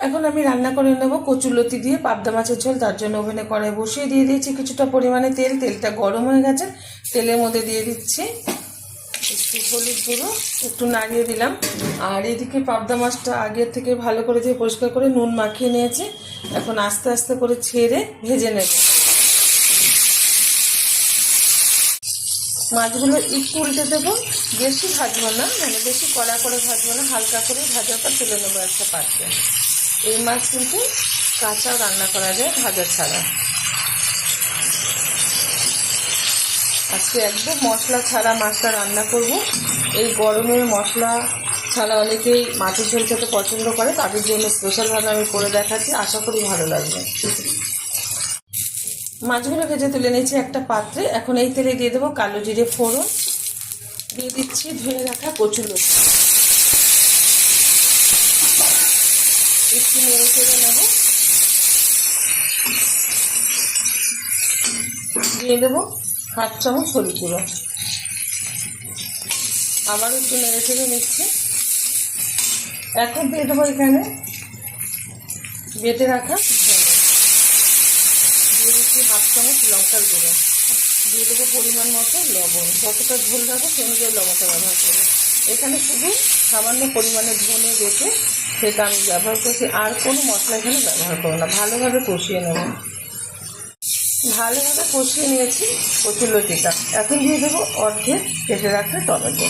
এখন আমি রান্না করে নেব কচুরলতি দিয়ে পাবদা মাছের ঝোল। তার জন্য ওভেনে কড়াই বসিয়ে দিয়ে দিয়েছি কিছুটা পরিমাণে তেল। তেলটা গরম হয়ে গেছে, তেলের মধ্যে দিয়ে দিচ্ছি একটু হলুদ গুঁড়ো, একটু নাড়িয়ে দিলাম। আর এদিকে পাবদা মাছটা আগের থেকে ভালো করে দিয়ে পরিষ্কার করে নুন মাখিয়ে নিয়েছি। এখন আস্তে আস্তে করে ছেড়ে ভেজে নেব। মাছগুলো একটু উল্টে দেবো, বেশি ভাজবো না, মানে বেশি কড়া করে ভাজবো না, হালকা করে ভাজার পর তুলে নেবো একটা পাত্রে। এই মাছ কিন্তু কাঁচাও রান্না করা যায় ভাজা ছাড়া। আজকে একদম মশলা ছাড়া মাছটা রান্না করব। এই গরমের মশলা ছাড়া অনেকেই মাছের ঝোল খেতে পছন্দ করে, তাদের জন্য স্পেশালভাবে আমি করে দেখাচ্ছি, আশা করি ভালো লাগবে। মাছগুলো ভেজে তুলে নিয়েছি একটা পাত্রে। এখন এই তেলে দিয়ে দেবো কালো জিরে ফোড়ন, দিয়ে দিচ্ছি ধুয়ে রাখা কচুরলতি, একটু নেড়ে চেড়ে নেব। দিয়ে দেবো 1/2 চামচ হলুদ গুঁড়ো, আবার একটু নেড়ে চেড়ে নিচ্ছি। এখন দিয়ে দেবো এখানে বেটে রাখা ধনে, দিয়ে দিচ্ছি 1/2 চামচ লঙ্কার গুঁড়ো, দিয়ে দেবো পরিমাণ মতো লবণ। যতটা ঝোল রাখবো সেই অনুযায়ী লবণটা ব্যবহার করবো। এখানে শুধু সামান্য পরিমাণে ধনে বেটে সেটা আমি ব্যবহার করছি, আর কোনো মশলা এখানে ব্যবহার করবো না। ভালোভাবে কষিয়ে নেব। ভালোভাবে কষিয়ে নিয়েছি কচুরলতিটা। এখন দিয়ে দেবো অর্ধেক কেটে রাখা টমেটো,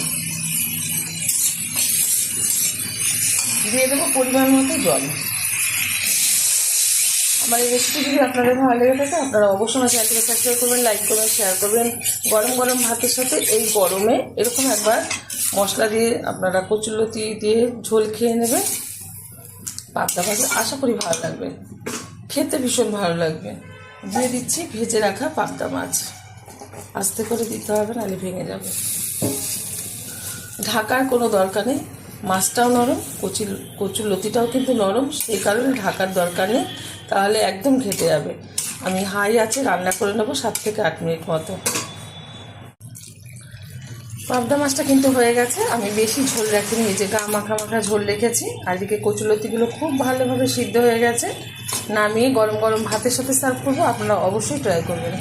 দিয়ে দেবো পরিমাণ মতো জল। আমার এই রেসিপি যদি আপনাদের ভালো লেগে থাকে আপনারা অবশ্যই আমার চ্যানেলটিকে সাবস্ক্রাইব করবেন, লাইক করবেন, শেয়ার করবেন। গরম গরম ভাতের সাথে এই গরমে এরকম একবার মশলা দিয়ে আপনারা কচুরলতি দিয়ে ঝোল খেয়ে নেবেন। পাবদা ভাজা আশা করি ভালো লাগবে, খেতে ভীষণ ভালো লাগবে। দিয়ে দিচ্ছি ভেজে রাখা পাবদা মাছ, আস্তে করে দিতে হবে নাহলে ভেঙে যাবে। ঢাকার কোনো দরকার নেই, মাছটাও নরম, কচুরলতিটাও কিন্তু নরম, সেই কারণে ঢাকার দরকার নেই, তাহলে একদম ঘেটে যাবে। আমি হাই আছে রান্না করে নেবো 7 থেকে 8 মিনিট মতো। পাবদা মাছটা কিন্তু হয়ে গেছে, আমি বেশি ঝোল রাখিনি, এই যে গা মাখা মাখা ঝোল রেখেছি। আর এদিকে কচুরলতিগুলো খুব ভালোভাবে সিদ্ধ হয়ে গেছে। নামিয়ে গরম গরম ভাতের সাথে সার্ভ করবো, আপনারা অবশ্যই ট্রাই করবেন।